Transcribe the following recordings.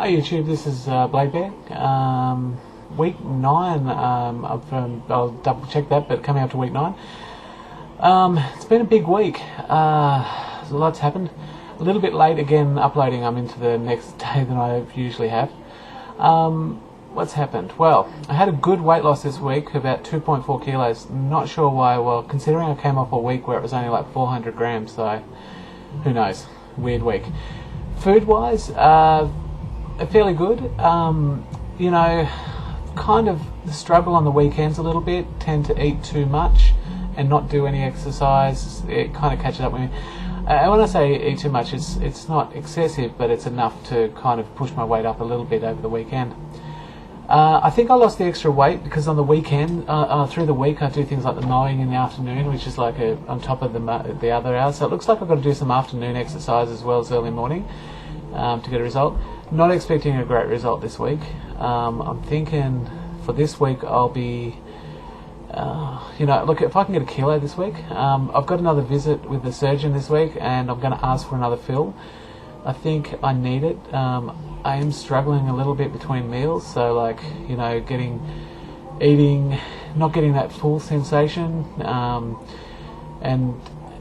Hi YouTube, this is lapband. Week 9, I'll double check that, but coming up to week 9. It's been a big week. A lot's happened. A little bit late again uploading. I'm into the next day than I usually have. What's happened? Well, I had a good weight loss this week, about 2.4 kilos. Not sure why. Well, considering I came off a week where it was only like 400 grams, so who knows? Weird week. Food-wise, fairly good. You know, kind of struggle on the weekends a little bit, tend to eat too much and not do any exercise. It kind of catches up with me. And when I say eat too much, it's not excessive, but it's enough to kind of push my weight up a little bit over the weekend. I think I lost the extra weight because on the weekend, through the week, I do things like the mowing in the afternoon, which is like on top of the other hours. So it looks like I've got to do some afternoon exercise as well as early morning to get a result. Not expecting a great result this week. I'm thinking for this week I'll be, look, if I can get a kilo this week. I've got another visit with the surgeon this week and I'm going to ask for another fill. I think I need it. I am struggling a little bit between meals, so like, eating, not getting that full sensation, and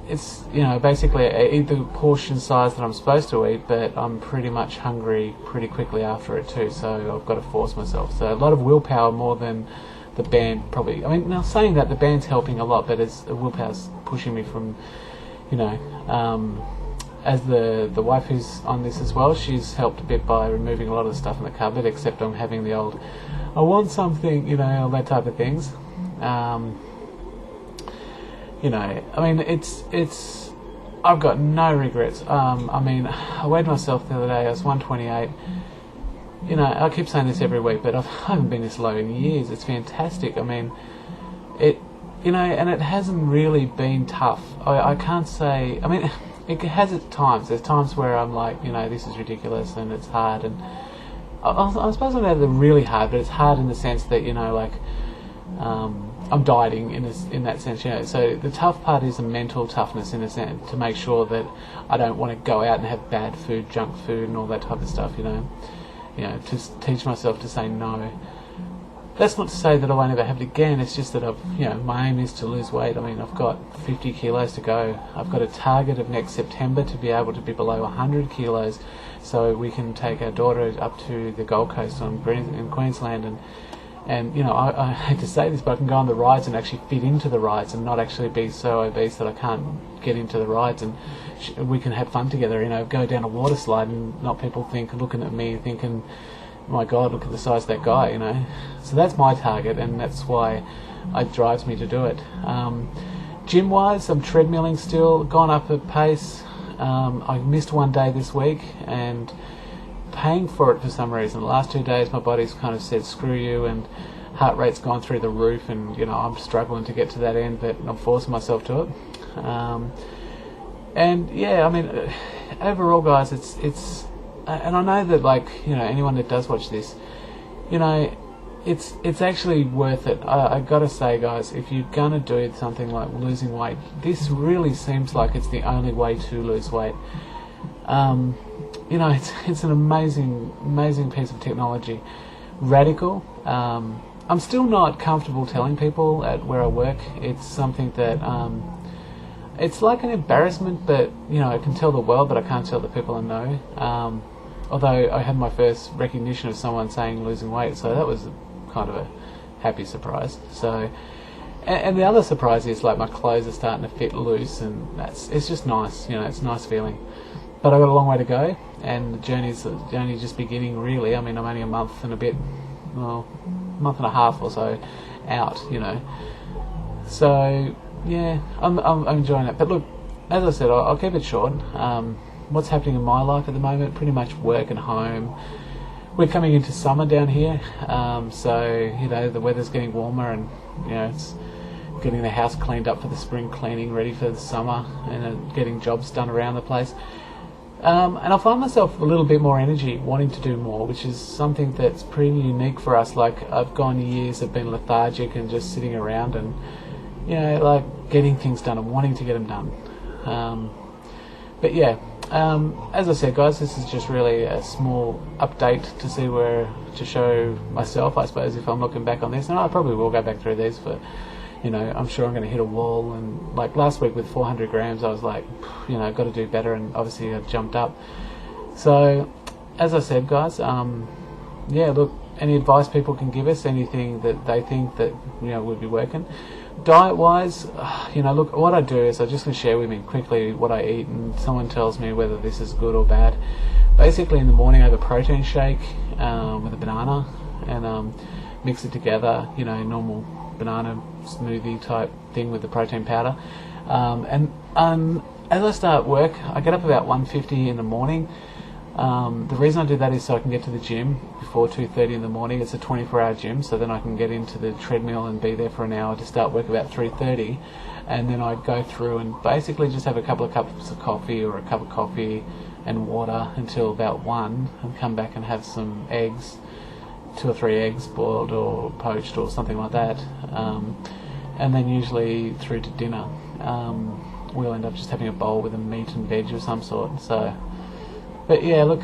it's, basically I eat the portion size that I'm supposed to eat, but I'm pretty much hungry pretty quickly after it too, so I've got to force myself. So a lot of willpower more than the band probably. I mean, now saying that, the band's helping a lot, but it's the willpower's pushing me from, as the wife who's on this as well, she's helped a bit by removing a lot of the stuff in the cupboard, except I'm having the old, I want something, all that type of things. I mean, it's, I've got no regrets. I mean, I weighed myself the other day, I was 128. I keep saying this every week, but I haven't been this low in years. It's fantastic. I mean, and it hasn't really been tough. I can't say, I mean, it has its times. There's times where I'm like, this is ridiculous and it's hard, and I suppose I'm never really hard, but it's hard in the sense that, I'm dieting in that sense, So the tough part is the mental toughness in a sense, to make sure that I don't want to go out and have bad food, junk food, and all that type of stuff. To teach myself to say no. That's not to say that I won't ever have it again. It's just that my aim is to lose weight. I mean, I've got 50 kilos to go. I've got a target of next September to be able to be below 100 kilos, so we can take our daughter up to the Gold Coast in Queensland, and I hate to say this, but I can go on the rides and actually fit into the rides and not actually be so obese that I can't get into the rides, and we can have fun together. Go down a water slide and not people looking at me thinking, my God, look at the size of that guy, So that's my target, and that's why it drives me to do it. Gym-wise, I'm treadmilling still, gone up a pace. I missed one day this week, and paying for it for some reason. The last 2 days, my body's kind of said, screw you, and heart rate's gone through the roof, and, I'm struggling to get to that end, but I'm forcing myself to it. And, yeah, I mean, overall, guys, it's and I know that, like, anyone that does watch this, it's actually worth it. I gotta say, guys, if you're gonna do something like losing weight, this really seems like it's the only way to lose weight. It's an amazing piece of technology. Radical. I'm still not comfortable telling people at where I work. It's something that it's like an embarrassment, but I can tell the world, but I can't tell the people I know. Although I had my first recognition of someone saying losing weight, so that was kind of a happy surprise. So, and the other surprise is, like, my clothes are starting to fit loose, and it's just nice. It's a nice feeling. But I've got a long way to go, and the journey's only just beginning, really. I mean, I'm only a month and a half or so out, So yeah, I'm enjoying it. But look, as I said, I'll keep it short. What's happening in my life at the moment? Pretty much work and home. We're coming into summer down here, so the weather's getting warmer, and it's getting the house cleaned up for the spring cleaning, ready for the summer, and getting jobs done around the place. And I find myself a little bit more energy, wanting to do more, which is something that's pretty unique for us. Like, I've gone years of being lethargic and just sitting around and, like, getting things done and wanting to get them done. But yeah, as I said, guys, this is just really a small update to show myself, I suppose, if I'm looking back on this. And I probably will go back through these for, I'm sure I'm going to hit a wall. And like last week with 400 grams, I was like, got to do better, and obviously I jumped up. So, as I said, guys, look, any advice people can give us, anything that they think that would be working. Diet wise, look, what I do is I just can share with me quickly what I eat, and someone tells me whether this is good or bad. Basically, in the morning I have a protein shake with a banana, and mix it together, normal banana smoothie type thing with the protein powder. And as I start work, I get up about 1:50 in the morning. The reason I do that is so I can get to the gym before 2:30 in the morning. It's a 24-hour gym, so then I can get into the treadmill and be there for an hour to start work about 3:30, and then I go through and basically just have a couple of cups of coffee or a cup of coffee and water until about 1, and come back and have some eggs, 2 or 3 eggs boiled or poached or something like that, and then usually through to dinner. We'll end up just having a bowl with a meat and veg of some sort. But yeah, look,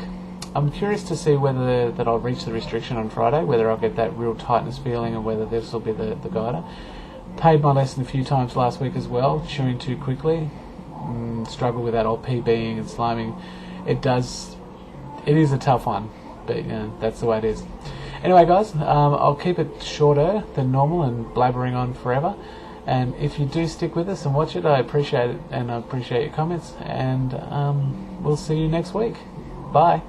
I'm curious to see whether that I'll reach the restriction on Friday, whether I'll get that real tightness feeling, and whether this will be the guider. Paid my lesson a few times last week as well, chewing too quickly, struggle with that old PBing and sliming. It is a tough one, but that's the way it is. Anyway, guys, I'll keep it shorter than normal and blabbering on forever. And if you do stick with us and watch it, I appreciate it, and I appreciate your comments, and we'll see you next week. Bye.